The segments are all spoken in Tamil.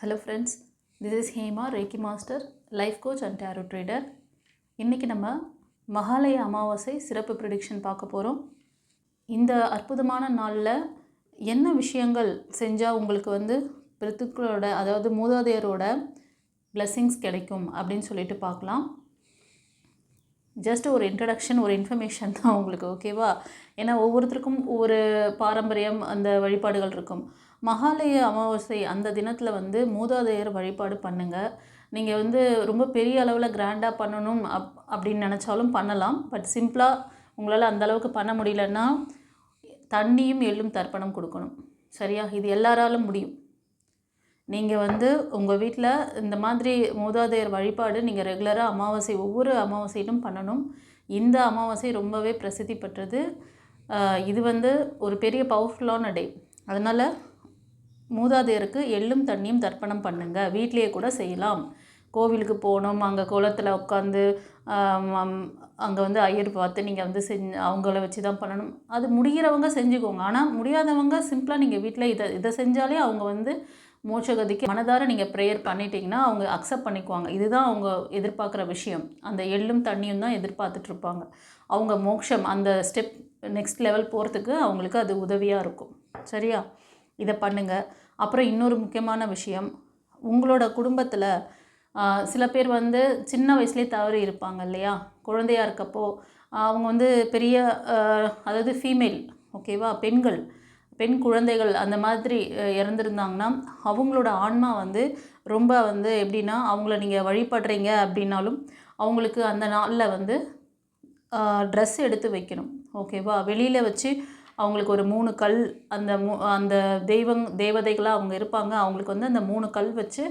Hello friends, this is Hema, Reiki Master, Life Coach and Tarot Trader. இன்றைக்கி நம்ம மகாலய அமாவாசை சிறப்பு ப்ரெடிக்ஷன் பார்க்க போகிறோம். இந்த அற்புதமான நாளில் என்ன விஷயங்கள் செஞ்சால் உங்களுக்கு பிரித்துக்களோட அதாவது மூதாதையரோட blessings கிடைக்கும் அப்படின்னு சொல்லிட்டு பார்க்கலாம். ஜஸ்ட் ஒரு இன்ட்ரடக்ஷன், ஒரு இன்ஃபர்மேஷன் தான் உங்களுக்கு, ஓகேவா? ஏன்னா ஒவ்வொருத்தருக்கும் ஒவ்வொரு பாரம்பரியம், அந்த வழிபாடுகள் இருக்கும். மகாலய அமாவாசை அந்த தினத்தில் மூதாதையர் வழிபாடு பண்ணுங்கள். நீங்கள் ரொம்ப பெரிய அளவில் கிராண்டாக பண்ணணும் அப்படின்னு நினச்சாலும் பண்ணலாம். பட் சிம்பிளாக உங்களால் அந்தளவுக்கு பண்ண முடியலன்னா தண்ணியும் எள்ளும் தர்ப்பணம் கொடுக்கணும். சரியா? இது எல்லாராலும் முடியும். நீங்கள் உங்கள் வீட்டில் இந்த மாதிரி மூதாதையர் வழிபாடு நீங்கள் ரெகுலராக அமாவாசை ஒவ்வொரு அமாவாசையிலும் பண்ணணும். இந்த அமாவாசை ரொம்பவே பிரசித்தி பெற்றது. இது ஒரு பெரிய பவர்ஃபுல்லான டே. அதனால் மூதாதையருக்கு எள்ளும் தண்ணியும் தர்ப்பணம் பண்ணுங்கள். வீட்லேயே கூட செய்யலாம். கோவிலுக்கு போகணும், அங்கே குளத்தில் உட்காந்து அங்கே ஐயர் பார்த்து நீங்கள் அவங்கள வச்சு தான் பண்ணணும். அது முடிகிறவங்க செஞ்சுக்கோங்க. ஆனால் முடியாதவங்க சிம்பிளாக நீங்கள் வீட்டில் இதை செஞ்சாலே அவங்க மோட்சகதிக்கு மனதார நீங்கள் ப்ரேயர் பண்ணிட்டீங்கன்னா அவங்க அக்செப்ட் பண்ணிக்குவாங்க. இதுதான் அவங்க எதிர்பார்க்குற விஷயம். அந்த எள்ளும் தண்ணியும் தான் எதிர்பார்த்துட்ருப்பாங்க. அவங்க மோட்சம் அந்த ஸ்டெப் நெக்ஸ்ட் லெவல் போகிறதுக்கு அவங்களுக்கு அது உதவியாக இருக்கும். சரியா? இதை பண்ணுங்கள். அப்புறம் இன்னொரு முக்கியமான விஷயம், உங்களோட குடும்பத்தில் சில பேர் சின்ன வயசுலேயே தவறி இருப்பாங்க இல்லையா? குழந்தையாக இருக்கப்போ அவங்க பெரிய அதாவது ஃபீமேல், ஓகேவா, பெண் குழந்தைகள் அந்த மாதிரி இறந்துருந்தாங்கன்னா அவங்களோட ஆன்மா ரொம்ப எப்படின்னா, அவங்கள நீங்கள் வழிபடுறீங்க அப்படின்னாலும் அவங்களுக்கு அந்த நாளில் ட்ரெஸ் எடுத்து வைக்கணும். ஓகேவா? வெளியில் வச்சு அவங்களுக்கு ஒரு 3 கல், அந்த தேவதைகளாக அவங்க இருப்பாங்க. அவங்களுக்கு அந்த 3 கல் வச்சு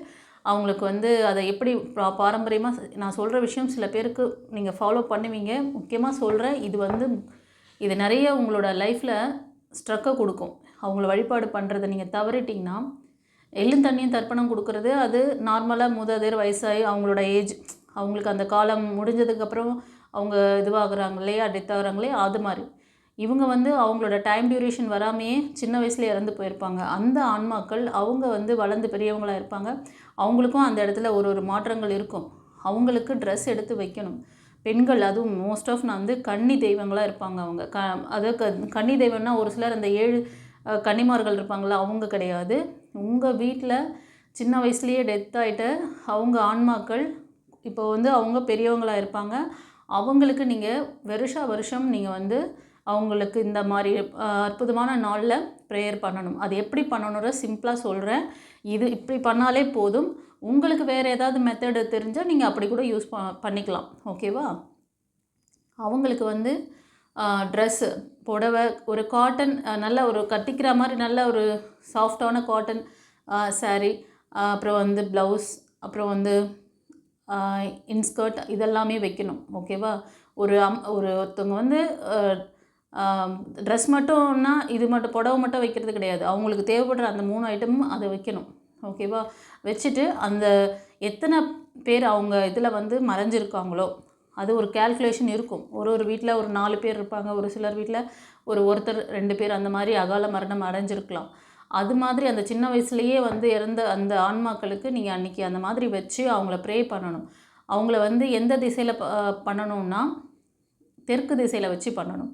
அவங்களுக்கு அதை எப்படி பாரம்பரியமாக நான் சொல்கிற விஷயம் சில பேருக்கு நீங்கள் ஃபாலோ பண்ணுவீங்க. முக்கியமாக சொல்கிறேன், இது நிறைய உங்களோட லைஃப்பில் ஸ்ட்ரக்கை கொடுக்கும். அவங்கள வழிபாடு பண்ணுறதை நீங்கள் தவறிட்டிங்கன்னா, எள்ளும் தண்ணியும் தர்ப்பணம் கொடுக்குறது அது நார்மலாக மூதாதையர் வயசாகி அவங்களோட ஏஜ், அவங்களுக்கு அந்த காலம் முடிஞ்சதுக்கப்புறம் அவங்க இதுவாகிறாங்க இல்லையா, டெத் ஆகிறாங்களே, அது மாதிரி இவங்க அவங்களோட டைம் டியூரேஷன் வராமையே சின்ன வயசுல இறந்து போயிருப்பாங்க. அந்த ஆன்மாக்கள் அவங்க வளர்ந்து பெரியவங்களாக இருப்பாங்க. அவங்களுக்கும் அந்த இடத்துல ஒரு மாற்றங்கள் இருக்கும். அவங்களுக்கு ட்ரெஸ் எடுத்து வைக்கணும். பெண்கள், அதுவும் மோஸ்ட் ஆஃப் நான் கன்னி தெய்வங்களாக இருப்பாங்க. அவங்க அதாவது கன்னி தெய்வம்னா ஒரு சிலர் அந்த 7 கன்னிமார்கள் இருப்பாங்களா, அவங்க கிடையாது. உங்கள் வீட்டில் சின்ன வயசுலேயே டெத் ஆகிட்ட அவங்க ஆன்மாக்கள் இப்போ அவங்க பெரியவங்களாக இருப்பாங்க. அவங்களுக்கு நீங்கள் வருஷம் நீங்கள் அவங்களுக்கு இந்த மாதிரி அற்புதமான நாளில் ப்ரேயர் பண்ணணும். அது எப்படி பண்ணணுன்ற சிம்பிளாக சொல்கிறேன். இது இப்படி பண்ணாலே போதும். உங்களுக்கு வேறு ஏதாவது மெத்தடு தெரிஞ்சால் நீங்கள் அப்படி கூட யூஸ் பண்ணிக்கலாம். ஓகேவா? அவங்களுக்கு ட்ரெஸ்ஸு, புடவை, ஒரு காட்டன், நல்ல ஒரு கட்டிக்கிற மாதிரி நல்ல ஒரு சாஃப்டான காட்டன் சாரீ, அப்புறம் ப்ளவுஸ், அப்புறம் இன்ஸ்கர்ட், இதெல்லாமே வைக்கணும். ஓகேவா? ஒருத்தவங்க ட்ரெஸ் மட்டும்னா இது மட்டும் புடவை மட்டும் வைக்கிறது கிடையாது. அவங்களுக்கு தேவைப்படுற அந்த 3 ஐட்டமும் அதை வைக்கணும். ஓகேவா? வச்சுட்டு அந்த எத்தனை பேர் அவங்க இதில் மறைஞ்சிருக்காங்களோ அது ஒரு கேல்குலேஷன் இருக்கும். ஒரு வீட்டில் ஒரு 4 பேர் இருப்பாங்க. ஒரு சிலர் வீட்டில் ஒருத்தர் 2 பேர் அந்த மாதிரி அகால மரணம் அடைஞ்சிருக்கலாம். அது மாதிரி அந்த சின்ன வயசுலேயே இறந்த அந்த ஆன்மாக்களுக்கு நீங்கள் அன்றைக்கி அந்த மாதிரி வச்சு அவங்கள ப்ரே பண்ணணும். அவங்கள எந்த திசையில் பண்ணணும்னா தெற்கு திசையில் வச்சு பண்ணணும்.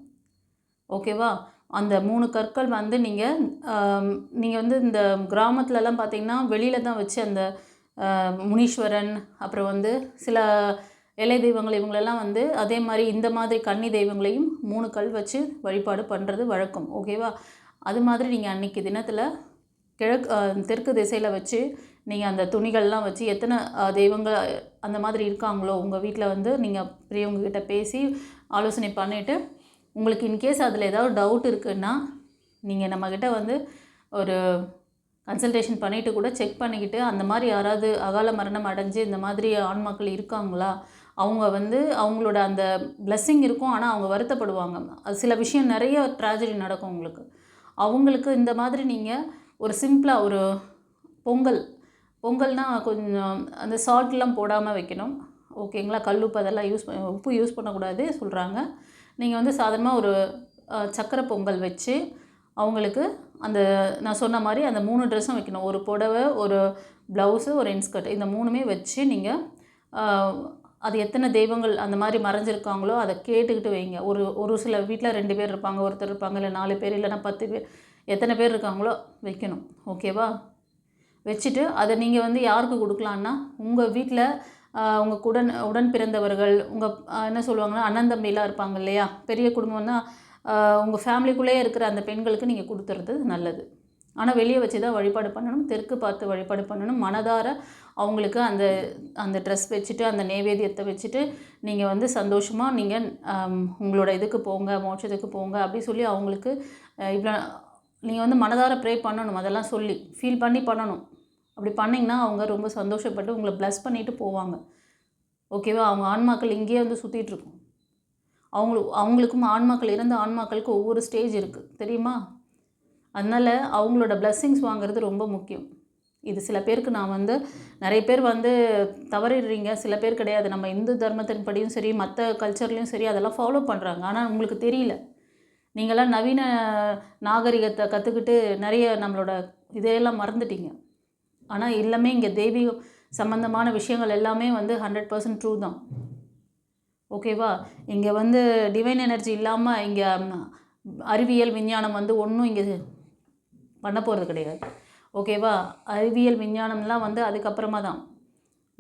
ஓகேவா? அந்த 3 கற்கள் நீங்கள் இந்த கிராமத்துலலாம் பார்த்திங்கன்னா வெளியில் தான் வச்சு அந்த முனீஸ்வரன், அப்புறம் சில இலை தெய்வங்கள் இவங்களெல்லாம் அதே மாதிரி இந்த மாதிரி கன்னி தெய்வங்களையும் 3 கல் வச்சு வழிபாடு பண்ணுறது வழக்கம். ஓகேவா? அது மாதிரி நீங்கள் அன்றைக்கி தினத்தில் தெற்கு திசையில் வச்சு நீங்கள் அந்த துணிகள்லாம் வச்சு எத்தனை தெய்வங்கள் அந்த மாதிரி இருக்காங்களோ உங்கள் வீட்டில் நீங்கள் பெரியவங்கக்கிட்ட பேசி ஆலோசனை பண்ணிவிட்டு, உங்களுக்கு இன்கேஸ் அதில் ஏதாவது டவுட் இருக்குன்னா நீங்கள் நம்மக்கிட்ட ஒரு கன்சல்டேஷன் பண்ணிவிட்டு கூட செக் பண்ணிக்கிட்டு, அந்த மாதிரி யாராவது அகால மரணம் அடைஞ்சு இந்த மாதிரி ஆன்மாக்கள் இருக்காங்களா, அவங்க அவங்களோட அந்த பிளெஸ்ஸிங் இருக்கும், ஆனால் அவங்க வருத்தப்படுவாங்க. அது சில விஷயம் நிறைய ட்ராஜடி நடக்கும் அவங்களுக்கு இந்த மாதிரி நீங்கள் ஒரு சிம்பிளாக ஒரு பொங்கல்னால் கொஞ்சம் அந்த சால்ட்லாம் போடாமல் வைக்கணும். ஓகேங்களா? கல்லுப்பு அதெல்லாம் உப்பு யூஸ் பண்ணக்கூடாது சொல்கிறாங்க. நீங்கள் சாதாரணமாக ஒரு சக்கரை பொங்கல் வச்சு அவங்களுக்கு அந்த நான் சொன்ன மாதிரி அந்த 3 ட்ரெஸ்ஸும் வைக்கணும். ஒரு புடவை, ஒரு ப்ளவுஸு, ஒரு இன்ஸ்கர்ட், இந்த 3மே வச்சு நீங்கள் அது எத்தனை தெய்வங்கள் அந்த மாதிரி மறைஞ்சிருக்காங்களோ அதை கேட்டுக்கிட்டு வைங்க. ஒரு சில வீட்டில் 2 பேர் இருப்பாங்க, ஒருத்தர் இருப்பாங்க, இல்லை 4 பேர், இல்லைன்னா 10 பேர், எத்தனை பேர் இருக்காங்களோ வைக்கணும். ஓகேவா? வச்சுட்டு அதை நீங்கள் வந்து யாருக்கு கொடுக்கலான்னா, உங்கள் வீட்டில் உங்கள் உடன் பிறந்தவர்கள், உங்கள் என்ன சொல்லுவாங்கன்னா அண்ணன் தம்பிலாம் இருப்பாங்க இல்லையா, பெரிய குடும்பம்னா உங்கள் ஃபேமிலிக்குள்ளேயே இருக்கிற அந்த பெண்களுக்கு நீங்கள் கொடுத்துறது நல்லது. ஆனால் வெளியே வச்சு தான் வழிபாடு பண்ணணும், தெற்கு பார்த்து வழிபாடு பண்ணணும். மனதார அவங்களுக்கு அந்த அந்த ட்ரெஸ் வச்சுட்டு, அந்த நைவேத்தியத்தை வச்சுட்டு நீங்கள் வந்து சந்தோஷமாக நீங்கள் உங்களோட இதுக்கு போங்க, மோட்சத்துக்கு போங்க அப்படி சொல்லி அவங்களுக்கு இவ்வளோ நீங்கள் வந்து மனதார ப்ரே பண்ணணும். அதெல்லாம் சொல்லி ஃபீல் பண்ணி பண்ணணும். அப்படி பண்ணிங்கன்னா அவங்க ரொம்ப சந்தோஷப்பட்டு உங்களை ப்ளஸ் பண்ணிவிட்டு போவாங்க. ஓகேவா? அவங்க ஆன்மாக்கள் இங்கேயே வந்து சுற்றிட்டுருக்கும். அவங்களுக்கும் ஆன்மாக்கள், இறந்த ஆன்மாக்களுக்கு ஒவ்வொரு ஸ்டேஜ் இருக்குது தெரியுமா? அதனால் அவங்களோட பிளெஸ்ஸிங்ஸ் வாங்குறது ரொம்ப முக்கியம். இது சில பேருக்கு நான் வந்து நிறைய பேர் வந்து தவறிடுறீங்க, சில பேர் கிடையாது. நம்ம இந்து தர்மத்தின் படியும் சரி, மற்ற கல்ச்சர்லேயும் சரி அதெல்லாம் ஃபாலோ பண்ணுறாங்க. ஆனால் உங்களுக்கு தெரியல. நீங்களாம் நவீன நாகரிகத்தை கற்றுக்கிட்டு நிறைய நம்மளோட இதையெல்லாம் மறந்துட்டீங்க. ஆனால் எல்லாமே இங்கே தெய்வீகம் சம்மந்தமான விஷயங்கள் எல்லாமே வந்து 100% ட்ரூ தான். ஓகேவா? இங்கே வந்து டிவைன் எனர்ஜி இல்லாமல் இங்கே அறிவியல் விஞ்ஞானம் வந்து ஒன்றும் இங்கே பண்ண போகிறது கிடையாது. ஓகேவா? அறிவியல் விஞ்ஞானம்லாம் வந்து அதுக்கப்புறமா தான்.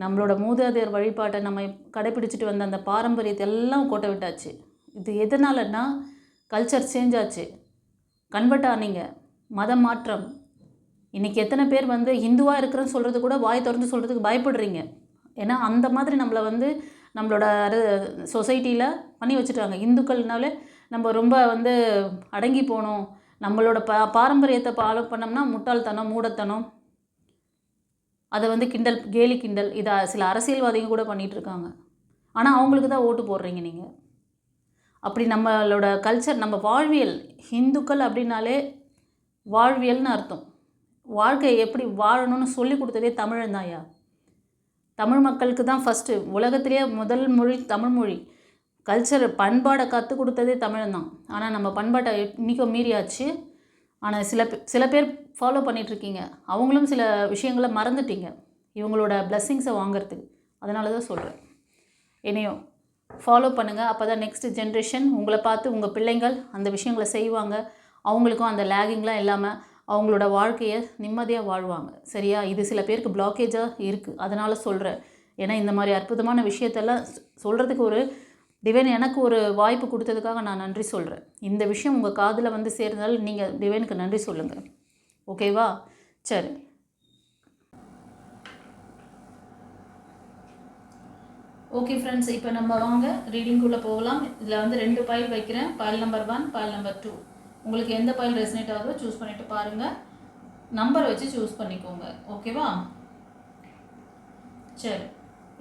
நம்மளோட மூதாதையர் வழிபாட்டை நம்ம கடைப்பிடிச்சிட்டு வந்த அந்த பாரம்பரியத்தை எல்லாம் கோட்டை விட்டாச்சு. இது எதனாலன்னா கல்ச்சர் சேஞ்ச் ஆச்சு, கன்வெர்ட் ஆனீங்க, மதம் மாற்றம். இன்றைக்கி எத்தனை பேர் வந்து ஹிந்துவாக இருக்கிறேன்னு சொல்கிறது கூட வாய் திறந்து சொல்கிறதுக்கு பயப்படுறீங்க. ஏன்னா அந்த மாதிரி நம்மளை வந்து நம்மளோட சொசைட்டியில் பண்ணி வச்சுட்டாங்க. இந்துக்கள்னாலே நம்ம ரொம்ப வந்து அடங்கி போகணும், நம்மளோட பாரம்பரியத்தை ஃபாலோ பண்ணோம்னா முட்டாள்தனம், மூடத்தனம், அதை வந்து கிண்டல், கேலி கிண்டல், இதை சில அரசியல்வாதிகள் கூட பண்ணிகிட்ருக்காங்க. ஆனால் அவங்களுக்கு தான் ஓட்டு போடுறீங்க நீங்கள். அப்படி நம்மளோட கல்ச்சர், நம்ம வாழ்வியல், ஹிந்துக்கள் அப்படின்னாலே வாழ்வியல்னு அர்த்தம். வாழ்க்கையை எப்படி வாழணும்னு சொல்லி கொடுத்ததே தமிழன் தான்யா. தமிழ் மக்களுக்கு தான் ஃபஸ்ட்டு, உலகத்திலேயே முதல் மொழி தமிழ் மொழி. கல்ச்சர் பண்பாடை கற்றுக் கொடுத்ததே தமிழன் தான். ஆனால் நம்ம பண்பாட்டை இன்றைக்கும் மீறியாச்சு. ஆனால் சில பேர் ஃபாலோ பண்ணிகிட்ருக்கீங்க. அவங்களும் சில விஷயங்களை மறந்துட்டீங்க இவங்களோட பிளெஸ்ஸிங்ஸை வாங்கிறதுக்கு. அதனால தான் சொல்கிறேன், என்னையும் ஃபாலோ பண்ணுங்கள். அப்போ தான் நெக்ஸ்ட் ஜென்ரேஷன் உங்களை பார்த்து உங்கள் பிள்ளைங்கள் அந்த விஷயங்களை செய்வாங்க. அவங்களுக்கும் அந்த லேகிங்லாம் இல்லாமல் அவங்களோட வாழ்க்கையை நிம்மதியாக வாழ்வாங்க. சரியா? இது சில பேருக்கு பிளாக்கேஜாக இருக்குது, அதனால் சொல்கிறேன். ஏன்னா இந்த மாதிரி அற்புதமான விஷயத்தெல்லாம் சொல்கிறதுக்கு ஒரு டிவைன் எனக்கு ஒரு வாய்ப்பு கொடுத்ததுக்காக நான் நன்றி சொல்கிறேன். இந்த விஷயம் உங்கள் காதில் வந்து சேர்ந்தாலும் நீங்கள் டிவைனுக்கு நன்றி சொல்லுங்கள். ஓகேவா? சரி, ஓகே ஃப்ரெண்ட்ஸ், இப்போ நம்ம வாங்க ரீடிங்குள்ளே போகலாம். இதில் வந்து 2 பைல் வைக்கிறேன். File number 1, file number 2. உங்களுக்கு எந்த பைல் ரெசனேட் ஆகுதோ சூஸ் பண்ணிவிட்டு பாருங்கள். நம்பர் வச்சு சூஸ் பண்ணிக்கோங்க. ஓகேவா? சரி,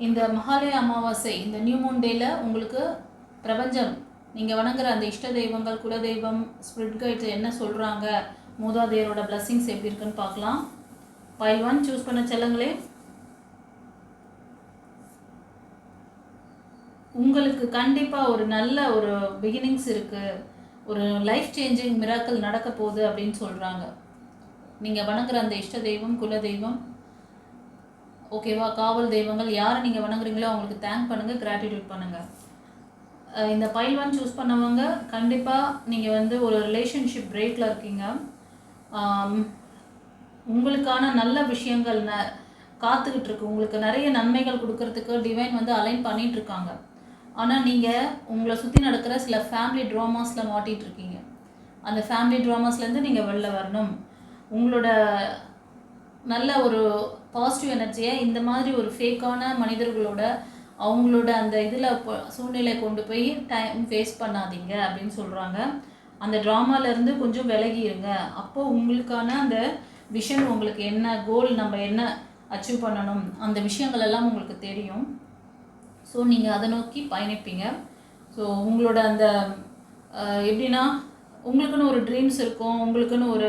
இந்த மகாலய அமாவாசை, இந்த நியூ மூன் டேயில் உங்களுக்கு பிரபஞ்சம், நீங்கள் வணங்குற அந்த இஷ்ட தெய்வங்கள், குலதெய்வம், ஸ்பிரிட் கைட்ஸ் என்ன சொல்கிறாங்க, மூதாதையரோட பிளஸ்ஸிங்ஸ் எப்படி இருக்குன்னு பார்க்கலாம். பைல் 1 சூஸ் பண்ண செல்லங்களே, உங்களுக்கு கண்டிப்பாக ஒரு நல்ல ஒரு பிகினிங்ஸ் இருக்குது, ஒரு லைஃப் சேஞ்சிங் மிராக்கிள் நடக்க போகுது அப்படின்னு சொல்கிறாங்க. நீங்கள் வணங்குற அந்த இஷ்ட தெய்வம், குலதெய்வம், ஓகேவா, காவல் தெய்வங்கள், யாரை நீங்கள் வணங்குறீங்களோ அவங்களுக்கு தேங்க் பண்ணுங்கள், கிராட்டிடியூட் பண்ணுங்கள். இந்த பைல் 1 சூஸ் பண்ணவங்க கண்டிப்பாக நீங்கள் வந்து ஒரு ரிலேஷன்ஷிப் பிரேக்கில் இருக்கீங்க. உங்களுக்கான நல்ல விஷயங்கள் காத்துக்கிட்டு இருக்கு. உங்களுக்கு நிறைய நன்மைகள் கொடுக்கறதுக்கு டிவைன் வந்து அலைன் பண்ணிகிட்ருக்காங்க. ஆனால் நீங்கள் உங்களை சுற்றி நடக்கிற சில ஃபேமிலி ட்ராமாஸில் மாட்டிகிட்ருக்கீங்க. அந்த ஃபேமிலி ட்ராமாஸ்லேருந்து நீங்கள் வெளில வரணும். உங்களோட நல்ல ஒரு பாசிட்டிவ் எனர்ஜியை இந்த மாதிரி ஒரு ஃபேக்கான மனிதர்களோட அவங்களோட அந்த இதில் சூழ்நிலை கொண்டு போய் டைம் வேஸ்ட் பண்ணாதீங்க அப்படின்னு சொல்கிறாங்க. அந்த ட்ராமாலேருந்து கொஞ்சம் விலகிடுங்க. அப்போது உங்களுக்கான அந்த விஷன், உங்களுக்கு என்ன கோல், நம்ம என்ன அச்சீவ் பண்ணணும், அந்த விஷயங்கள் எல்லாம் உங்களுக்கு தெரியும். ஸோ நீங்கள் அதை நோக்கி பயணிப்பீங்க. ஸோ உங்களோட அந்த எப்படின்னா உங்களுக்குன்னு ஒரு ட்ரீம்ஸ் இருக்கும், உங்களுக்குன்னு ஒரு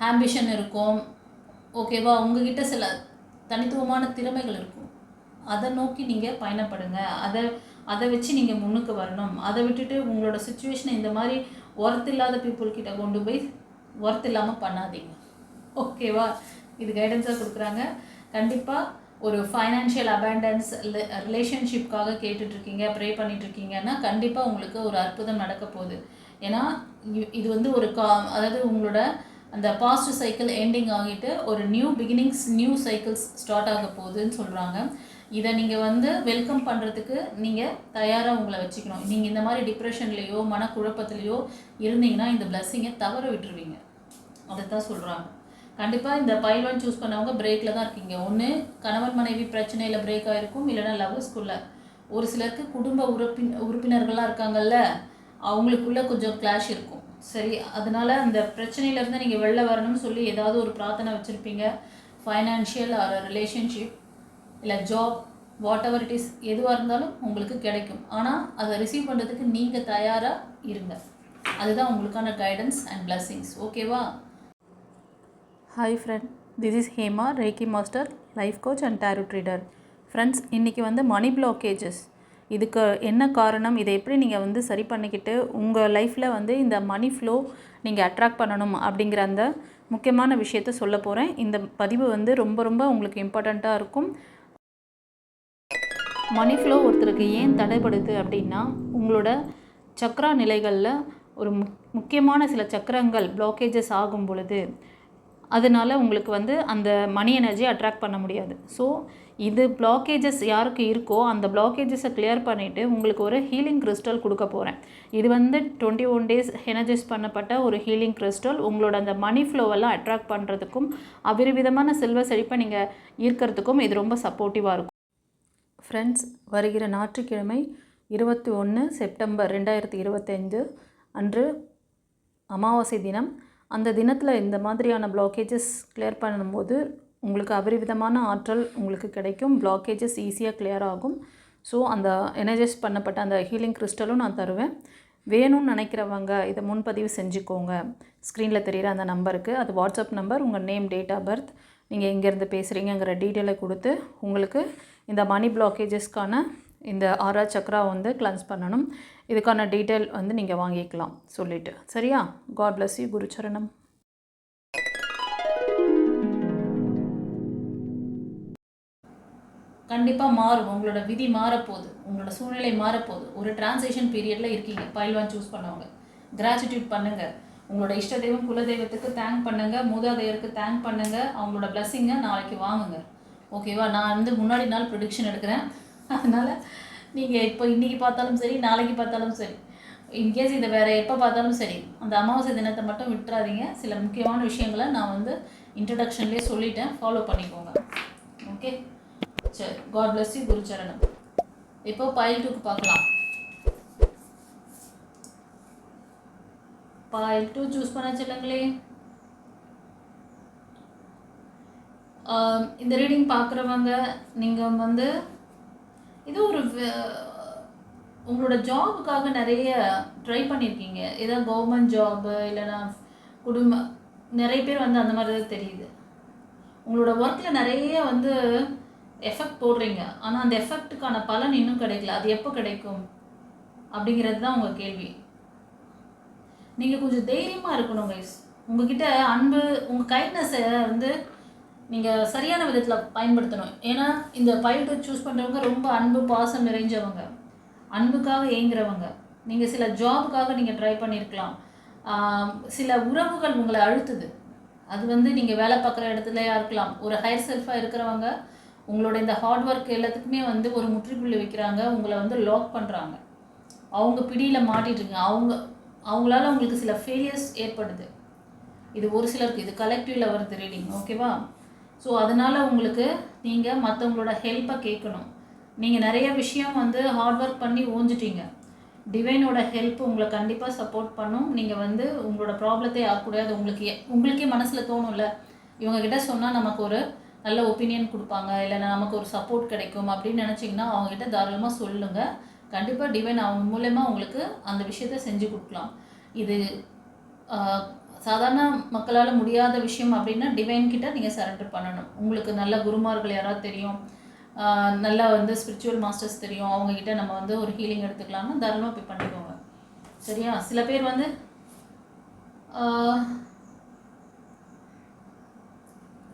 ஆம்பிஷன் இருக்கும். ஓகேவா? உங்ககிட்ட சில தனித்துவமான திறமைகள் இருக்கும். அதை நோக்கி நீங்கள் பயணப்படுங்க. அதை வச்சு நீங்கள் முன்னுக்கு வரணும். அதை விட்டுட்டு உங்களோட சுச்சுவேஷனை இந்த மாதிரி ஒர்த் இல்லாத பீப்புள்கிட்ட கொண்டு போய் ஒர்த் இல்லாமல் பண்ணாதீங்க. ஓகேவா? இது கைடன்ஸாக கொடுக்குறாங்க. கண்டிப்பாக ஒரு ஃபைனான்ஷியல் அபேண்டன்ஸ் ரிலேஷன்ஷிப்காக கேட்டுட்ருக்கீங்க, ப்ரே பண்ணிகிட்ருக்கீங்கன்னா கண்டிப்பாக உங்களுக்கு ஒரு அற்புதம் நடக்க போகுது. ஏன்னா இது வந்து ஒரு அதாவது உங்களோட அந்த பாஸ்ட் சைக்கிள் எண்டிங் ஆகிட்டு ஒரு new beginnings, new cycles start ஆக போகுதுன்னு சொல்கிறாங்க. இதை நீங்கள் வந்து வெல்கம் பண்ணுறதுக்கு நீங்கள் தயாராக உங்களை வச்சுக்கணும். நீங்கள் இந்த மாதிரி டிப்ரெஷன்லேயோ மனக்குழப்பத்துலேயோ இருந்தீங்கன்னா இந்த பிளஸ்ஸிங்கை தவற விட்டுருவீங்க. அதை தான் சொல்கிறாங்க. கண்டிப்பாக இந்த பைல் 1 சூஸ் பண்ணவங்க பிரேக்கில் தான் இருக்கீங்க. ஒன்று கணவன் மனைவி பிரச்சனையில் பிரேக் ஆகிருக்கும், இல்லைனா லவ்வர்ஸ்குள்ளே. ஒரு சிலருக்கு குடும்ப உறுப்பினர்கள்லாம் இருக்காங்கல்ல, அவங்களுக்குள்ளே கொஞ்சம் கிளாஷ் இருக்கும். சரி, அதனால் அந்த பிரச்சனையிலேருந்து நீங்கள் வெளில வரணும்னு சொல்லி ஏதாவது ஒரு பிரார்த்தனை வச்சுருப்பீங்க. ஃபைனான்ஷியல் ஆர் ரிலேஷன்ஷிப் இல்லை job, what ever it is, எதுவாக இருந்தாலும் உங்களுக்கு கிடைக்கும். ஆனால் அதை ரிசீவ் பண்ணுறதுக்கு நீங்கள் தயாராக இருங்க. அதுதான் உங்களுக்கான கைடன்ஸ் அண்ட் பிளஸ்ஸிங்ஸ். ஓகேவா? Hi friend, this is Hema, ரேக்கி master, life coach and tarot ட்ரீடர். Friends, இன்றைக்கி வந்து மணி பிளாக்கேஜஸ், இதுக்கு என்ன காரணம், இதை எப்படி நீங்கள் வந்து சரி பண்ணிக்கிட்டு உங்கள் லைஃப்பில் வந்து இந்த மணி ஃப்ளோ நீங்கள் அட்ராக்ட் பண்ணணும் அப்படிங்கிற அந்த முக்கியமான விஷயத்த சொல்ல போகிறேன். இந்த பதிவு வந்து ரொம்ப ரொம்ப உங்களுக்கு இம்பார்ட்டண்ட்டாக இருக்கும். மணி ஃப்ளோ ஒருத்தருக்கு ஏன் தடைப்படுது அப்படின்னா, உங்களோட சக்ரா நிலைகளில் ஒரு முக்கியமான சில சக்கரங்கள் பிளாக்கேஜஸ் ஆகும் பொழுது அதனால் உங்களுக்கு வந்து அந்த மணி எனர்ஜி அட்ராக்ட் பண்ண முடியாது. ஸோ இது பிளாக்கேஜஸ் யாருக்கு இருக்கோ அந்த பிளாக்கேஜஸை கிளியர் பண்ணிவிட்டு உங்களுக்கு ஒரு ஹீலிங் கிறிஸ்டல் கொடுக்க போகிறேன். இது வந்து 21 days எனர்ஜைஸ் பண்ணப்பட்ட ஒரு ஹீலிங் கிறிஸ்டல். உங்களோட அந்த மணி ஃப்ளோவெல்லாம் அட்ராக்ட் பண்ணுறதுக்கும் அபரிவிதமான செல்வ செழிப்பை நீங்கள் ஈர்க்கிறதுக்கும் இது ரொம்ப சப்போர்ட்டிவாக இருக்கும். ஃப்ரெண்ட்ஸ், வருகிற ஞாயிற்றுக்கிழமை 21 செப்டம்பர் 2025 அன்று அமாவாசை தினம். அந்த தினத்தில் இந்த மாதிரியான பிளாக்கேஜஸ் கிளியர் பண்ணும்போது உங்களுக்கு அபரிவிதமான ஆற்றல் உங்களுக்கு கிடைக்கும். பிளாக்கேஜஸ் ஈஸியாக கிளியர் ஆகும். ஸோ அந்த எனர்ஜைஸ் பண்ணப்பட்ட அந்த ஹீலிங் கிறிஸ்டலும் நான் தருவேன். வேணும்னு நினைக்கிறவங்க இதை முன்பதிவு செஞ்சுக்கோங்க. ஸ்க்ரீனில் தெரிகிற அந்த நம்பருக்கு, அது வாட்ஸ்அப் நம்பர், உங்கள் நேம், டேட் ஆஃப் பர்த், நீங்கள் எங்கேருந்து பேசுகிறீங்கிற டீட்டெயிலை கொடுத்து உங்களுக்கு இந்த மணி பிளாக்கேஜஸ்க்கான இந்த 6 சக்ரா வந்து கிளன்ஸ் பண்ணணும். இதுக்கான டீட்டெயில் வந்து நீங்கள் வாங்கிக்கலாம் சொல்லிவிட்டு. சரியா? God bless you. குருச்சரணம். கண்டிப்பாக மாறும். உங்களோட விதி மாறப்போகுது, உங்களோட சூழ்நிலை மாறப்போகுது. ஒரு டிரான்சிஷன் பீரியடில் இருக்கீங்க. பைல் 1 சூஸ் பண்ணவங்க கிராட்டிடியூட் பண்ணுங்கள். உங்களோட இஷ்ட தெய்வம், குலதெய்வத்துக்கு தேங்க் பண்ணுங்கள், மூதாதையருக்கு தேங்க் பண்ணுங்கள். அவங்களோட பிளஸ்ஸிங்கை நாளைக்கு வாங்குங்க. ஓகேவா? நான் வந்து முன்னாடி நாள் ப்ரெடிக்ஷன் எடுக்கிறேன். அதனால் நீங்கள் இப்போ இன்றைக்கி பார்த்தாலும் சரி, நாளைக்கு பார்த்தாலும் சரி, இன்கேஸ் இதை வேறு எப்போ பார்த்தாலும் சரி, அந்த அமாவாசை தினத்தை மட்டும் விட்டுறாதீங்க. சில முக்கியமான விஷயங்களை நான் வந்து இன்ட்ரடக்ஷன்லேயே சொல்லிட்டேன், ஃபாலோ பண்ணிக்கோங்க. ஓகே, சரி. God bless you. குருச்சரணம். இப்போ பைல் 2க்கு பார்க்கலாம். பைல் 2 சூஸ் பண்ண சொல்லுங்களே. இந்த ரீடிங் பார்க்குறவங்க நீங்கள் வந்து இது ஒரு உங்களோட ஜாபுக்காக நிறைய ட்ரை பண்ணியிருக்கீங்க. ஏதாவது கவர்மெண்ட் ஜாபு இல்லைனா நிறைய பேர் வந்து அந்த மாதிரி தான் தெரியுது. உங்களோட ஒர்க்கில் நிறைய வந்து எஃபெக்ட் போடுறீங்க, ஆனால் அந்த எஃபெக்ட்டுக்கான பலன் இன்னும் கிடைக்கல. அது எப்போ கிடைக்கும் அப்படிங்கிறது தான் உங்கள் கேள்வி. நீங்கள் கொஞ்சம் தைரியமாக இருக்கணும் கைஸ். உங்ககிட்ட அன்பு, உங்கள் கைண்ட்னஸை வந்து நீங்கள் சரியான விதத்தில் பயன்படுத்தணும். ஏன்னா இந்த பைல் 2 சூஸ் பண்ணுறவங்க ரொம்ப அன்பு, பாசம் நிறைஞ்சவங்க, அன்புக்காக ஏங்குறவங்க. நீங்கள் சில ஜாபுக்காக நீங்கள் ட்ரை பண்ணியிருக்கலாம். சில உறவுகள் உங்களை அழுத்துது. அது வந்து நீங்கள் வேலை பார்க்குற இடத்துலையா இருக்கலாம். ஒரு ஹையர் செல்ஃபாக இருக்கிறவங்க உங்களோட இந்த ஹார்ட் ஒர்க் எல்லாத்துக்குமே வந்து ஒரு முற்றுப்புள்ளி வைக்கிறாங்க. உங்களை வந்து லாக் பண்ணுறாங்க. அவங்க பிடியில் மாட்டிட்டுருங்க. அவங்களால உங்களுக்கு சில ஃபெயிலியர்ஸ் ஏற்படுது. இது ஒரு சிலருக்கு, இது கலெக்டிவில் வருது ரீடிங். ஓகேவா? ஸோ அதனால் உங்களுக்கு நீங்கள் மற்றவங்களோட ஹெல்ப்பை கேட்கணும். நீங்கள் நிறைய விஷயம் வந்து ஹார்ட் ஒர்க் பண்ணி ஓஞ்சிட்டீங்க. டிவைனோட ஹெல்ப் உங்களை கண்டிப்பாக சப்போர்ட் பண்ணும். நீங்கள் வந்து உங்களோட ப்ராப்ளத்தை யாருக்கூடாது உங்களுக்கே மனசில் தோணும்ல, இவங்ககிட்ட சொன்னால் நமக்கு ஒரு நல்ல ஒப்பீனியன் கொடுப்பாங்க, இல்லைனா நமக்கு ஒரு சப்போர்ட் கிடைக்கும் அப்படின்னு நினச்சிங்கன்னா அவங்ககிட்ட தாராளமாக சொல்லுங்கள். கண்டிப்பாக டிவைன் அவங்க மூலமாக உங்களுக்கு அந்த விஷயத்த செஞ்சு கொடுக்கலாம். இது சாதாரண மக்களால் முடியாத விஷயம் அப்படின்னா டிவைன்கிட்ட நீங்கள் சரண்டர் பண்ணணும். உங்களுக்கு நல்ல குருமார்கள் யாராவது தெரியும், நல்லா வந்து ஸ்பிரிச்சுவல் மாஸ்டர்ஸ் தெரியும், அவங்கக்கிட்ட நம்ம வந்து ஒரு ஹீலிங் எடுத்துக்கலாம்னா தாராளமாக போய் பண்ணிக்கோங்க. சரியா? சில பேர் வந்து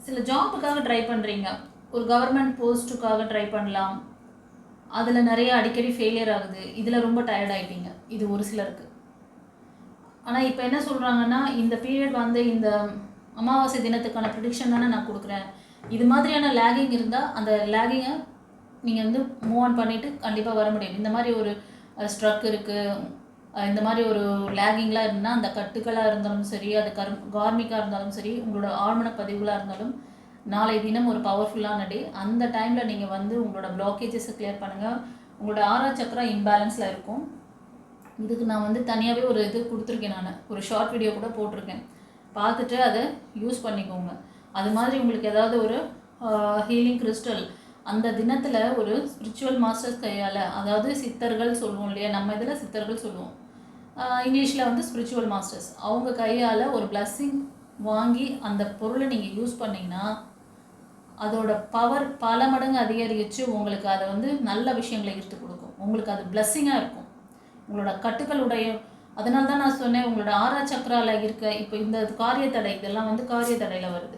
சில ஜாபுக்காக ட்ரை பண்ணுறீங்க. ஒரு கவர்மெண்ட் போஸ்ட்டுக்காக ட்ரை பண்ணலாம், அதில் நிறைய அடிக்கடி ஃபெயிலியர் ஆகுது, இதில் ரொம்ப டயர்ட் ஆகிட்டீங்க, இது ஒரு சிலருக்கு. ஆனால் இப்போ என்ன சொல்கிறாங்கன்னா, இந்த பீரியட் வந்து இந்த அமாவாசை தினத்துக்கான ப்ரிடிக்ஷன் தானே நான் கொடுக்குறேன், இது மாதிரியான லேகிங் இருந்தால் அந்த லேகிங்கை நீங்கள் வந்து மூவ் ஆன் பண்ணிவிட்டு கண்டிப்பாக வர முடியும். இந்த மாதிரி ஒரு ஸ்ட்ரக் இருக்குது, இந்த மாதிரி ஒரு லேகிங்லாம் இருந்தால், அந்த கட்டுக்களாக இருந்தாலும் சரி, அது கார்மிக்காக இருந்தாலும் சரி, உங்களோட ஆழ்மன பதிவுகளாக இருந்தாலும், நாளை தினம் ஒரு பவர்ஃபுல்லான டே. அந்த டைமில் நீங்கள் வந்து உங்களோட பிளாக்கேஜஸை கிளியர் பண்ணுங்கள். உங்களோட 6ஆம் சக்கரா இம்பேலன்ஸில் இருக்கும். இதுக்கு நான் வந்து தனியாகவே ஒரு இது கொடுத்துருக்கேன், நான் ஒரு ஷார்ட் வீடியோ கூட போட்டிருக்கேன், பார்த்துட்டு அதை யூஸ் பண்ணிக்கோங்க. அது மாதிரி உங்களுக்கு ஏதாவது ஒரு ஹீலிங் கிறிஸ்டல் அந்த தினத்தில் ஒரு ஸ்பிரிச்சுவல் மாஸ்டர்ஸ் கையால், அதாவது சித்தர்கள் சொல்லுவோம் இல்லையா, நம்ம இதில் சித்தர்கள் சொல்லுவோம், இங்கிலீஷில் வந்து ஸ்பிரிச்சுவல் மாஸ்டர்ஸ், அவங்க கையால் ஒரு பிளஸ்ஸிங் வாங்கி அந்த பொருளை நீங்கள் யூஸ் பண்ணிங்கன்னா அதோட பவர் பல மடங்கு அதிகரித்து உங்களுக்கு அதை வந்து நல்ல விஷயங்களை ஈர்த்து கொடுக்கும். உங்களுக்கு அது பிளஸ்ஸிங்காக இருக்கும். உங்களோட கட்டுக்களுடைய, அதனால தான் நான் சொன்னேன், உங்களோட 6ஆம் சக்கராவில் இருக்க இப்போ இந்த காரிய தடை, இதெல்லாம் வந்து காரிய தடையில் வருது.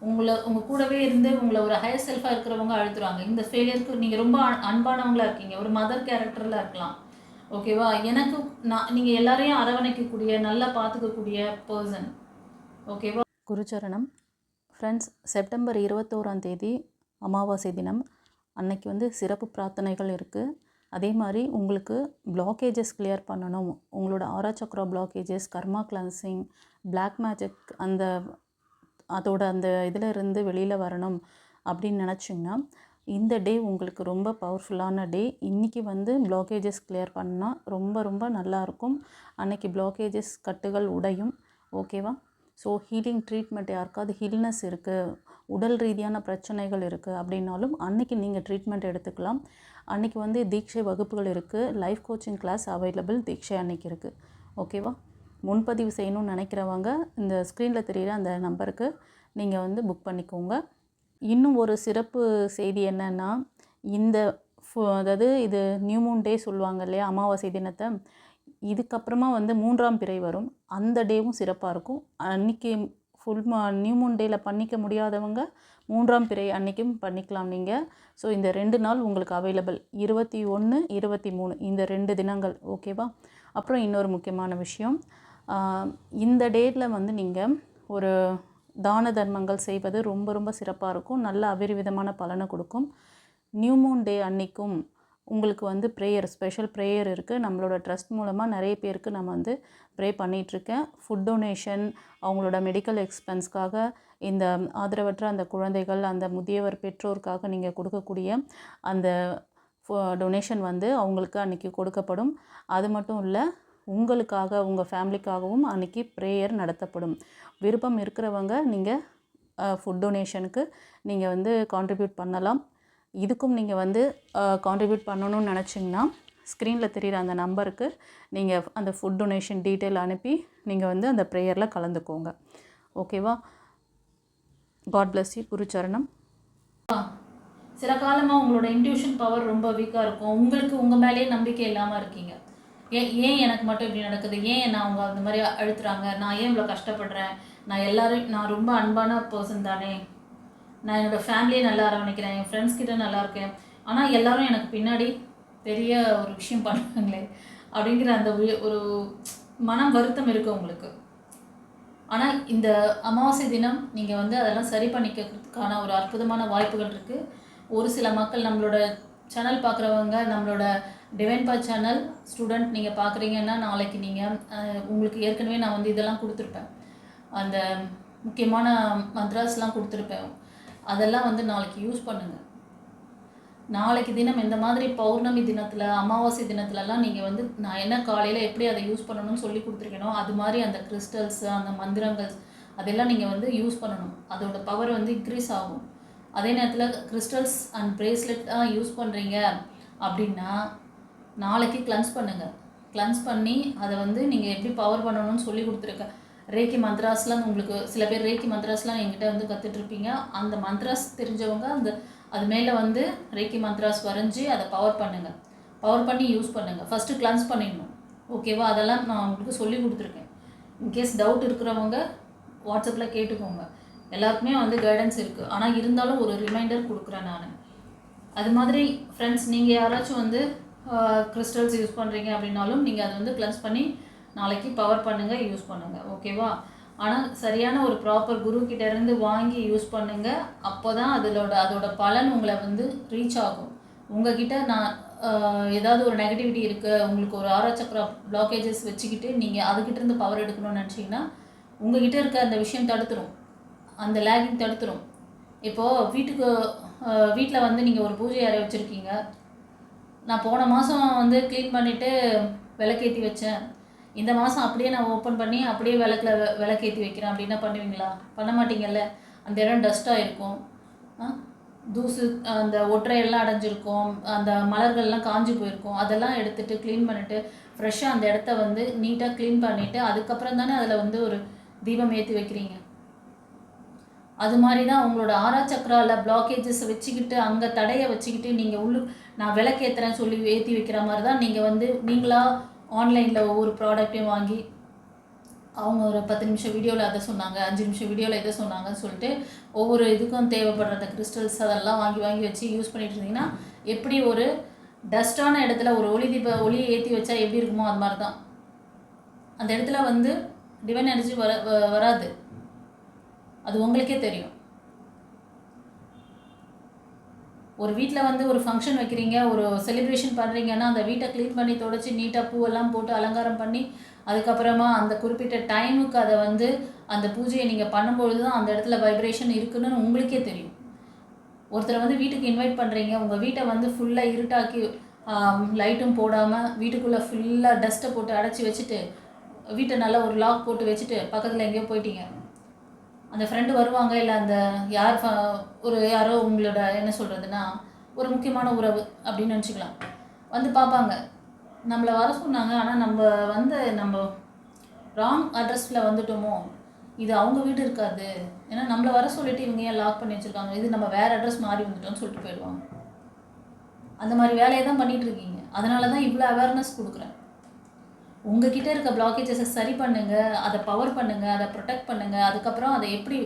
உங்கள் கூடவே இருந்து உங்களை ஒரு ஹையர் செல்ஃபாக இருக்கிறவங்க அழுத்துறாங்க. இந்த ஃபெயிலியருக்கு நீங்கள் ரொம்ப அன்பானவங்களாக இருக்கீங்க, ஒரு மதர் கேரக்டரில் இருக்கலாம், ஓகேவா. எனக்கு நீங்கள் எல்லாரையும் அரவணைக்கக்கூடிய, நல்லா பார்த்துக்கக்கூடிய பர்சன், ஓகேவா. குருச்சரணம். ஃப்ரெண்ட்ஸ், செப்டம்பர் 21ஆம் தேதி அமாவாசை தினம். அன்னைக்கு வந்து சிறப்பு பிரார்த்தனைகள் இருக்குது. அதே மாதிரி உங்களுக்கு பிளாக்கேஜஸ் கிளியர் பண்ணணும், உங்களோட 6ஆம் சக்கரா பிளாக்கேஜஸ், கர்மா கிளன்சிங், பிளாக் மேஜிக் அதோட அந்த இதில் இருந்து வெளியில் வரணும் அப்படின்னு நினச்சிங்கன்னா இந்த டே உங்களுக்கு ரொம்ப பவர்ஃபுல்லான டே. இன்றைக்கி வந்து பிளாக்கேஜஸ் கிளியர் பண்ணால் ரொம்ப ரொம்ப நல்லாயிருக்கும். அன்றைக்கி பிளாக்கேஜஸ் கட்டுகள் உடையும், ஓகேவா. ஸோ ஹீலிங் ட்ரீட்மெண்ட், யாருக்காவது ஹில்னஸ் இருக்குது, உடல் ரீதியான பிரச்சனைகள் இருக்குது அப்படின்னாலும் அன்றைக்கி நீங்கள் ட்ரீட்மெண்ட் எடுத்துக்கலாம். அன்றைக்கி வந்து தீட்சை வகுப்புகள் இருக்குது, லைஃப் கோச்சிங் கிளாஸ் அவைலபிள் தீட்சை அன்றைக்கி இருக்குது, ஓகேவா. முன்பதிவு செய்யணும்னு நினைக்கிறவங்க இந்த ஸ்க்ரீனில் தெரிகிற அந்த நம்பருக்கு நீங்கள் வந்து புக் பண்ணிக்கோங்க. இன்னும் ஒரு சிறப்பு செய்தி என்னென்னா, இந்த அதாவது இது நியூ மூன் டே சொல்லுவாங்க இல்லையா, அமாவாசை தினத்தை, இதுக்கப்புறமா வந்து 3ஆம் பிறை வரும், அந்த டேவும் சிறப்பாக இருக்கும். அன்றைக்கி ஃபுல் நியூ மூன் டேயில் பண்ணிக்க முடியாதவங்க 3ஆம் பிறை அன்றைக்கும் பண்ணிக்கலாம் நீங்கள். ஸோ இந்த 2 நாள் உங்களுக்கு அவைலபிள், 21, 23 இந்த 2 தினங்கள், ஓகேவா. அப்புறம் இன்னொரு முக்கியமான விஷயம், இந்த டேட்டில் வந்து நீங்கள் ஒரு தான தர்மங்கள் செய்வது ரொம்ப ரொம்ப சிறப்பாக இருக்கும், நல்ல அபரிவிதமான பலனை கொடுக்கும். நியூ மூன் டே அன்றைக்கும் உங்களுக்கு வந்து ப்ரேயர், ஸ்பெஷல் ப்ரேயர் இருக்குது. நம்மளோட ட்ரஸ்ட் மூலமாக நிறைய பேருக்கு நம்ம வந்து ப்ரே பண்ணிகிட்ருக்கேன். ஃபுட் டொனேஷன், அவங்களோட மெடிக்கல் எக்ஸ்பென்ஸ்க்காக, இந்த ஆதரவற்ற அந்த குழந்தைகள், அந்த முதியவர் பெற்றோருக்காக நீங்கள் கொடுக்கக்கூடிய அந்த டொனேஷன் வந்து அவங்களுக்கு அன்றைக்கி கொடுக்கப்படும். அது மட்டும் இல்லை, உங்களுக்காக, உங்கள் ஃபேமிலிக்காகவும் அன்றைக்கி ப்ரேயர் நடத்தப்படும். விருப்பம் இருக்கிறவங்க நீங்கள் ஃபுட் டொனேஷனுக்கு நீங்கள் வந்து கான்ட்ரிபியூட் பண்ணலாம். இதுக்கும் நீங்கள் வந்து கான்ட்ரிபியூட் பண்ணணும்னு நினச்சிங்கன்னா ஸ்க்ரீனில் தெரிகிற அந்த நம்பருக்கு நீங்கள் அந்த ஃபுட் டொனேஷன் டீட்டெயில் அனுப்பி நீங்கள் வந்து அந்த ப்ரேயரில் கலந்துக்கோங்க, ஓகேவா. God bless you. குருச்சரணம். சில காலமாக உங்களோட இன்ட்யூஷன் பவர் ரொம்ப வீக்காக இருக்கும், உங்களுக்கு உங்கள் மேலேயே நம்பிக்கை இல்லாமல் இருக்கீங்க. ஏன் எனக்கு மட்டும் இப்படி நடக்குது, ஏன் நான் அவங்க அந்த மாதிரி அழுத்துறாங்க, நான் ஏன் இவ்வளோ கஷ்டப்படுறேன், நான் ரொம்ப அன்பான பர்சன் தானே, நான் என்னோடய ஃபேமிலியை நல்லா அரவணைக்கிறேன், என் ஃப்ரெண்ட்ஸ் கிட்ட நல்லா இருக்கேன், ஆனால் எல்லோரும் எனக்கு பின்னாடி பெரிய ஒரு விஷயம் பண்ணுறாங்களே அப்படிங்கிற அந்த ஒரு மனம் வருத்தம் இருக்குது உங்களுக்கு. ஆனால் இந்த அமாவாசை தினம் நீங்கள் வந்து அதெல்லாம் சரி பண்ணிக்கிறதுக்கான ஒரு அற்புதமான வாய்ப்புகள் இருக்குது. ஒரு சில மக்கள், நம்மளோட சேனல் பார்க்குறவங்க, நம்மளோட டிவைன் பாத் சேனல் ஸ்டூடெண்ட் நீங்கள் பார்க்குறீங்கன்னா, நாளைக்கு நீங்கள் உங்களுக்கு ஏற்கனவே நான் வந்து இதெல்லாம் கொடுத்துருப்பேன், அந்த முக்கியமான மந்த்ராஸ்லாம் கொடுத்துருப்பேன், அதெல்லாம் வந்து நாளைக்கு யூஸ் பண்ணுங்கள். நாளைக்கு தினம் இந்த மாதிரி பௌர்ணமி தினத்தில், அமாவாசை தினத்துலலாம் நீங்கள் வந்து நான் என்ன காலையில் எப்படி அதை யூஸ் பண்ணணும்னு சொல்லி கொடுத்துருக்கேனோ அது மாதிரி அந்த கிறிஸ்டல்ஸு, அந்த மந்திரங்கள் அதெல்லாம் நீங்கள் வந்து யூஸ் பண்ணணும். அதோட பவர் வந்து இன்க்ரீஸ் ஆகும். அதே நேரத்தில் கிறிஸ்டல்ஸ் அண்ட் ப்ரேஸ்லெட் தான் யூஸ் பண்ணுறீங்க அப்படின்னா நாளைக்கு கிளன்ஸ் பண்ணுங்கள். கிளன்ஸ் பண்ணி அதை வந்து நீங்கள் எப்படி பவர் பண்ணணும்னு சொல்லி கொடுத்துருக்கேன். ரேக்கி மந்த்ராஸ்லாம் உங்களுக்கு சில பேர் ரேக்கி மந்த்ராஸ்லாம் என்கிட்ட வந்து கற்றுட்ருப்பீங்க. அந்த மந்த்ராஸ் தெரிஞ்சவங்க அது மேலே வந்து ரேக்கி மந்த்ராஸ் வரைஞ்சி அதை பவர் பண்ணுங்கள். பவர் பண்ணி யூஸ் பண்ணுங்கள். ஃபஸ்ட்டு கிளன்ஸ் பண்ணிடணும், ஓகேவா. அதெல்லாம் நான் உங்களுக்கு சொல்லி கொடுத்துருக்கேன். இன்கேஸ் டவுட் இருக்கிறவங்க வாட்ஸ்அப்பில் கேட்டுக்கோங்க. எல்லாருக்குமே வந்து கைடன்ஸ் இருக்குது. ஆனால் இருந்தாலும் ஒரு ரிமைண்டர் கொடுக்குறேன் நான். அது மாதிரி ஃப்ரெண்ட்ஸ், நீங்கள் யாராச்சும் வந்து கிறிஸ்டல்ஸ் யூஸ் பண்ணுறீங்க அப்படின்னாலும் நீங்கள் அதை வந்து கிளென்ஸ் பண்ணி நாளைக்கு பவர் பண்ணுங்கள், யூஸ் பண்ணுங்கள். ஓகேவா? ஆனால் சரியான ஒரு ப்ராப்பர் குரு கிட்டேருந்து வாங்கி யூஸ் பண்ணுங்கள். அப்போ தான் அதோட பலன் உங்களை வந்து ரீச் ஆகும். உங்ககிட்ட நான் ஏதாவது ஒரு நெகட்டிவிட்டி இருக்குது, உங்களுக்கு ஒரு ஆரா சக்ரா பிளாக்கேஜஸ் வச்சுக்கிட்டு நீங்கள் அதுக்கிட்டேருந்து பவர் எடுக்கணும்னு நினச்சிங்கன்னா உங்ககிட்ட இருக்க அந்த விஷயம் தடுத்துரும், அந்த லேகிங் தடுத்துரும். இப்போது வீட்டில் வந்து நீங்கள் ஒரு பூஜை அறை வச்சுருக்கீங்க. நான் போன மாதம் வந்து க்ளீன் பண்ணிவிட்டு விளக்கேற்றி வச்சேன், இந்த மாதம் அப்படியே நான் ஓப்பன் பண்ணி அப்படியே விளக்கேற்றி வைக்கிறேன் அப்படின்னா பண்ணுவீங்களா? பண்ண மாட்டீங்கல்ல. அந்த இடம் டஸ்ட்டாக இருக்கும், தூசு அந்த ஒற்றையெல்லாம் அடைஞ்சிருக்கும், அந்த மலர்கள்லாம் காஞ்சி போயிருக்கும். அதெல்லாம் எடுத்துகிட்டு க்ளீன் பண்ணிவிட்டு ஃப்ரெஷ்ஷாக அந்த இடத்த வந்து நீட்டாக க்ளீன் பண்ணிவிட்டு அதுக்கப்புறம் தானே அதில் வந்து ஒரு தீபம் ஏற்றி வைக்கிறீங்க. அது மாதிரி தான் உங்களோட ஆரா சக்கராவில் பிளாக்கேஜஸ் வச்சுக்கிட்டு அங்கே தடையை வச்சுக்கிட்டு நீங்கள் நான் விளக்கேற்றுறேன்னு சொல்லி ஏற்றி வைக்கிற மாதிரி தான் நீங்கள் வந்து நீங்களாக ஆன்லைனில் ஒவ்வொரு ப்ராடக்ட்டையும் வாங்கி அவங்க ஒரு 10 நிமிஷம் வீடியோவில் அதை சொன்னாங்க, 5 நிமிஷம் வீடியோவில் இதை சொன்னாங்கன்னு சொல்லிட்டு ஒவ்வொரு இதுக்கும் தேவைப்படுற கிறிஸ்டல்ஸ் அதெல்லாம் வாங்கி வச்சு யூஸ் பண்ணிட்டு இருந்தீங்கன்னா எப்படி ஒரு டஸ்டான இடத்துல ஒரு ஒளியை ஏற்றி வச்சா எப்படி இருக்குமோ அது மாதிரி தான் அந்த இடத்துல வந்து டிவைன் எனர்ஜி வராது. அது உங்களுக்கே தெரியும். ஒரு வீட்டில் வந்து ஒரு ஃபங்க்ஷன் வைக்கிறீங்க, ஒரு செலிப்ரேஷன் பண்ணுறீங்கன்னா அந்த வீட்டை க்ளீன் பண்ணி தொடச்சி நீட்டாக பூவெல்லாம் போட்டு அலங்காரம் பண்ணி அதுக்கப்புறமா அந்த குறிப்பிட்ட டைமுக்கு அதை வந்து அந்த பூஜையை நீங்கள் பண்ணும்பொழுது தான் அந்த இடத்துல வைப்ரேஷன் இருக்குதுன்னு உங்களுக்கே தெரியும். ஒருத்தரை வந்து வீட்டுக்கு இன்வைட் பண்ணுறீங்க, உங்கள் வீட்டை வந்து ஃபுல்லாக இருட்டாக்கி லைட்டும் போடாமல் வீட்டுக்குள்ளே ஃபுல்லாக டஸ்ட்டை போட்டு அடைச்சி வச்சுட்டு வீட்டை நல்லா ஒரு லாக் போட்டு வச்சுட்டு பக்கத்தில் எங்கேயோ போயிட்டீங்க. அந்த ஃப்ரெண்டு வருவாங்க, இல்லை அந்த யாரோ உங்களோட என்ன சொல்கிறதுனா ஒரு முக்கியமான உறவு அப்படின்னு நினச்சிக்கலாம், வந்து பார்ப்பாங்க. நம்மளை வர சொன்னாங்க, ஆனால் நம்ம ராங் அட்ரஸில் வந்துட்டோமோ, இது அவங்க வீடு இருக்காது, ஏன்னா நம்மளை வர சொல்லிவிட்டு இவங்க ஏன் லாக் பண்ணி வச்சுருக்காங்க, இது நம்ம வேறு அட்ரஸ் மாறி வந்துட்டோம்னு சொல்லிட்டு போயிடுவாங்க. அந்த மாதிரி வேலையை தான் பண்ணிகிட்ருக்கீங்க. அதனால தான் இவ்வளோ அவேர்னஸ் கொடுக்குறேன். உங்ககிட்ட இருக்க பிளாக்கேஜஸை சரி பண்ணுங்கள், அதை பவர் பண்ணுங்கள், அதை ப்ரொடெக்ட் பண்ணுங்கள். அதுக்கப்புறம் அதை எப்படி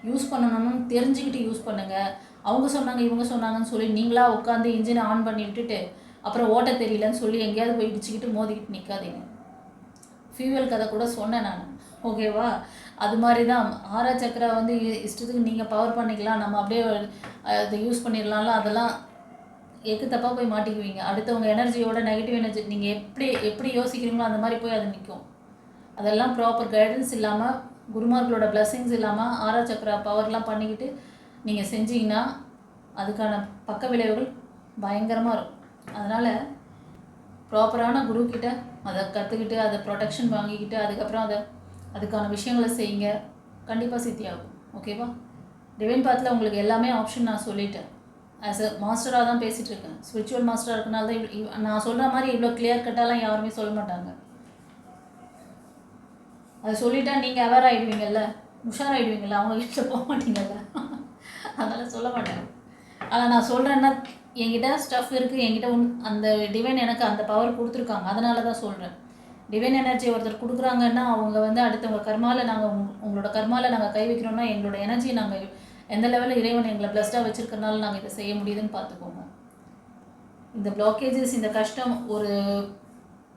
யூஸ் பண்ணணும்னு தெரிஞ்சுக்கிட்டு யூஸ் பண்ணுங்கள். அவங்க சொன்னாங்க இவங்க சொன்னாங்கன்னு சொல்லி நீங்களாக உட்காந்து இன்ஜினை ஆன் பண்ணி விட்டுட்டு அப்புறம் ஓட்ட தெரியலன்னு சொல்லி எங்கேயாவது போய் இடிச்சிக்கிட்டு மோதிக்கிட்டு நிற்காதீங்க. ஃபியூவல் கதை கூட சொன்னேன் நான், ஓகேவா? அது மாதிரி தான் ஆரா சக்கரா வந்து இஷ்டத்துக்கு நீங்கள் பவர் பண்ணிக்கலாம், நம்ம அப்படியே அதை யூஸ் பண்ணிடலாம்ல, அதெல்லாம் எக்கு தப்பாக போய் மாட்டிக்குவீங்க. அடுத்தவங்க எனர்ஜியோட நெகட்டிவ் எனர்ஜி நீங்கள் எப்படி யோசிக்கிறீங்களோ அந்த மாதிரி போய் அது நிற்கும். அதெல்லாம் ப்ராப்பர் கைடன்ஸ் இல்லாமல், குருமார்களோட பிளெஸிங்ஸ் இல்லாமல் ஆரா சக்கரா பவர்லாம் பண்ணிக்கிட்டு நீங்கள் செஞ்சீங்கன்னா அதுக்கான பக்க விளைவுகள் பயங்கரமாக இருக்கும். அதனால் ப்ராப்பரான குருக்கிட்ட அதை கற்றுக்கிட்டு அதை ப்ரொடெக்ஷன் வாங்கிக்கிட்டு அதுக்கப்புறம் அதுக்கான விஷயங்களை செய்யுங்க, கண்டிப்பாக சித்தியாகும். ஓகேவா? டிவைன் பாத்தில் உங்களுக்கு எல்லாமே ஆப்ஷன் நான் சொல்லிட்டேன். ஆஸ் அ மாஸ்டராக தான் பேசிகிட்டு இருக்கேன். ஸ்பிரிச்சுவல் மாஸ்டராக இருக்கனால தான் நான் சொல்கிற மாதிரி இவ்வளோ கிளியர் கட்டாலாம் யாருமே சொல்ல மாட்டாங்க. அதை சொல்லிட்டா நீங்கள் அவேர் ஆகிடுவீங்கல்ல, உஷாராகிடுவீங்கல்ல, அவங்க வீட்டில் போக மாட்டீங்கல்ல, அதனால் சொல்ல மாட்டேன். ஆனால் நான் சொல்கிறேன்னா என்கிட்ட ஸ்டஃப் இருக்குது, என்கிட்ட அந்த டிவைன் எனக்கு அந்த பவர் கொடுத்துருக்காங்க, அதனால தான் சொல்கிறேன். டிவைன் எனர்ஜி ஒருத்தர் கொடுக்குறாங்கன்னா அவங்க வந்து அடுத்தவங்க கர்மாவில் உங்களோட கர்மாவில் நாங்கள் கை வைக்கிறோம்னா எங்களோட எனர்ஜி நாங்கள் எந்த லெவலில் இறைவன் எங்களை பிளஸ்டாக வச்சுருக்கனால நாங்கள் இதை செய்ய முடியுதுன்னு பார்த்துக்கோங்க. இந்த பிளாக்கேஜஸ், இந்த கஷ்டம்,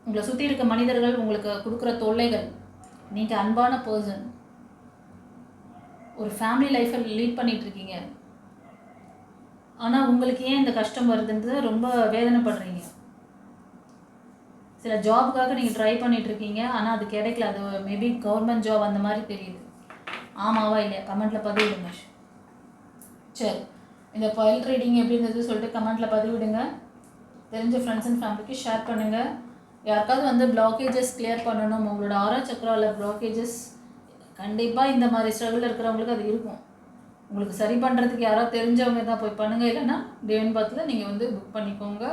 உங்களை சுற்றி இருக்க மனிதர்கள் உங்களுக்கு கொடுக்குற தொல்லைகள், நீங்கள் அன்பான பர்சன், ஒரு ஃபேமிலி லைஃப்பை லீட் பண்ணிகிட்ருக்கீங்க, ஆனால் உங்களுக்கு ஏன் இந்த கஷ்டம் வருதுன்றது ரொம்ப வேதனைப்படுறீங்க. சில ஜாபுக்காக நீங்கள் ட்ரை பண்ணிகிட்ருக்கீங்க, ஆனால் அது கிடைக்கல, அது மேபி கவர்மெண்ட் ஜாப் அந்த மாதிரி தெரியுது. ஆமாவா இல்லையா? கமெண்ட்டில் பதிவிடுங்க. சரி, இந்த ஃபைல் ரீடிங் எப்படி இருந்தது சொல்லிட்டு கமெண்ட்டில் பதிவிடுங்க. தெரிஞ்ச ஃப்ரெண்ட்ஸ் அண்ட் ஃபேமிலிக்கு ஷேர் பண்ணுங்கள். யாருக்காவது வந்து பிளாக்கேஜஸ் கிளியர் பண்ணணும், உங்களோட ஆரா சக்கராவில் பிளாக்கேஜஸ் கண்டிப்பாக இந்த மாதிரி ஸ்ட்ரகிள் இருக்கிறவங்களுக்கு அது இருக்கும். உங்களுக்கு சரி பண்ணுறதுக்கு யாராவது தெரிஞ்சவங்க தான் போய் பண்ணுங்கள், இல்லைன்னா டிவைன் பாத்தில் நீங்கள் வந்து புக் பண்ணிக்கோங்க.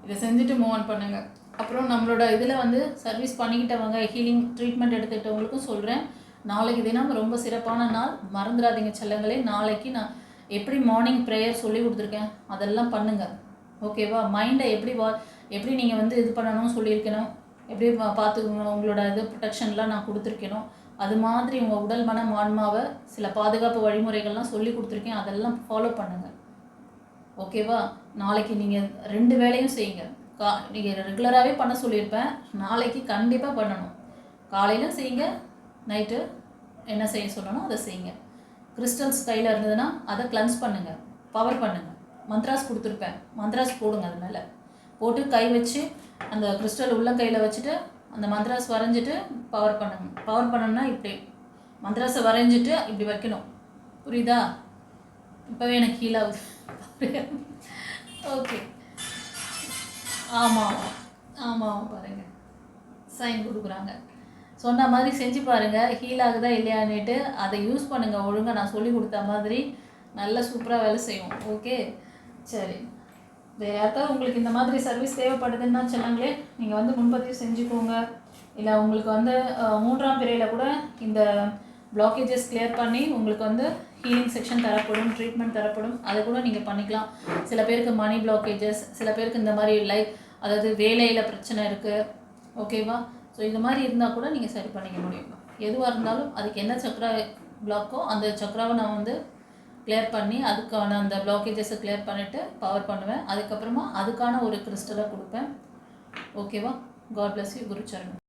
இதை செஞ்சுட்டு மூவ் ஆன் பண்ணுங்கள். அப்புறம் நம்மளோட இதில் வந்து சர்வீஸ் பண்ணிக்கிட்டவங்க, ஹீலிங் ட்ரீட்மெண்ட் எடுத்துக்கிட்டவங்களுக்கும் சொல்கிறேன், நாளைக்கு தினம் ரொம்ப சிறப்பான நாள், மறந்துடாதீங்க செல்லங்களே. நாளைக்கு நான் எப்படி மார்னிங் ப்ரேயர் சொல்லி கொடுத்துருக்கேன், அதெல்லாம் பண்ணுங்கள். ஓகேவா? மைண்டை எப்படி நீங்கள் வந்து இது பண்ணணும்னு சொல்லியிருக்கணும், எப்படி பார்த்துக்கணும், உங்களோட இது ப்ரொடெக்ஷன்லாம் நான் கொடுத்துருக்கணும், அது மாதிரி உங்கள் உடல் மனம் ஆன்மாவை சில பாதுகாப்பு வழிமுறைகள்லாம் சொல்லி கொடுத்துருக்கேன், அதெல்லாம் ஃபாலோ பண்ணுங்கள். ஓகேவா? நாளைக்கு நீங்கள் 2 வேளையும் செய்யுங்க. நீங்கள் ரெகுலராகவே பண்ண சொல்லியிருப்பேன், நாளைக்கு கண்டிப்பாக பண்ணணும். காலையிலும் செய்யுங்க, நைட்டு என்ன செய்ய சொல்லணும் அதை செய்யுங்க. கிறிஸ்டல்ஸ் கையில் இருந்ததுன்னா அதை கிளன்ஸ் பண்ணுங்கள், பவர் பண்ணுங்கள். மந்த்ராஸ் கொடுத்துருப்பேன், மந்த்ராஸ் போடுங்க. அது மேலே போட்டு கை வச்சு அந்த கிறிஸ்டல் உள்ள கையில் வச்சுட்டு அந்த மந்த்ராஸ் வரைஞ்சிட்டு பவர் பண்ணணும். பவர் பண்ணணும்னா இப்படி மந்த்ராஸை வரைஞ்சிட்டு இப்படி வைக்கணும். புரியுதா? இப்போவே எனக்கு ஹீல் ஆகுது. ஓகே, ஆமாம் ஆமாம், பாருங்கள் சைன் கொடுக்குறாங்க. சொன்ன மாதிரி செஞ்சு பாருங்கள், ஹீல் ஆகுதா இல்லையான்னுட்டு. அதை யூஸ் பண்ணுங்கள் ஒழுங்காக, நான் சொல்லி கொடுத்த மாதிரி நல்லா சூப்பராக வேலை செய்யும். ஓகே, சரி. வேறு யாருக்காவது உங்களுக்கு இந்த மாதிரி சர்வீஸ் தேவைப்படுதுன்னா சொன்னாங்களே, நீங்கள் வந்து முன்பதிவு செஞ்சுக்கோங்க. இல்லை உங்களுக்கு வந்து 3ஆம் பிறையில் கூட இந்த பிளாக்கேஜஸ் கிளியர் பண்ணி உங்களுக்கு வந்து ஹீலிங் செக்ஷன் தரப்படும், ட்ரீட்மெண்ட் தரப்படும். அதை கூட நீங்கள் பண்ணிக்கலாம். சில பேருக்கு மணி பிளாக்கேஜஸ், சில பேருக்கு இந்த மாதிரி அதாவது வேலையில் பிரச்சனை இருக்குது. ஓகேவா? ஸோ இந்த மாதிரி இருந்தால் கூட நீங்கள் சரி பண்ணிக்க முடியும். எதுவாக இருந்தாலும் அதுக்கு என்ன சக்ரா பிளாக்கோ அந்த சக்ராவை நான் வந்து கிளியர் பண்ணி அதுக்கான அந்த பிளாக்கேஜஸை கிளியர் பண்ணிவிட்டு பவர் பண்ணுவேன். அதுக்கப்புறமா அதுக்கான ஒரு கிறிஸ்டலை கொடுப்பேன். ஓகேவா? God bless you. குருச்சரணம்.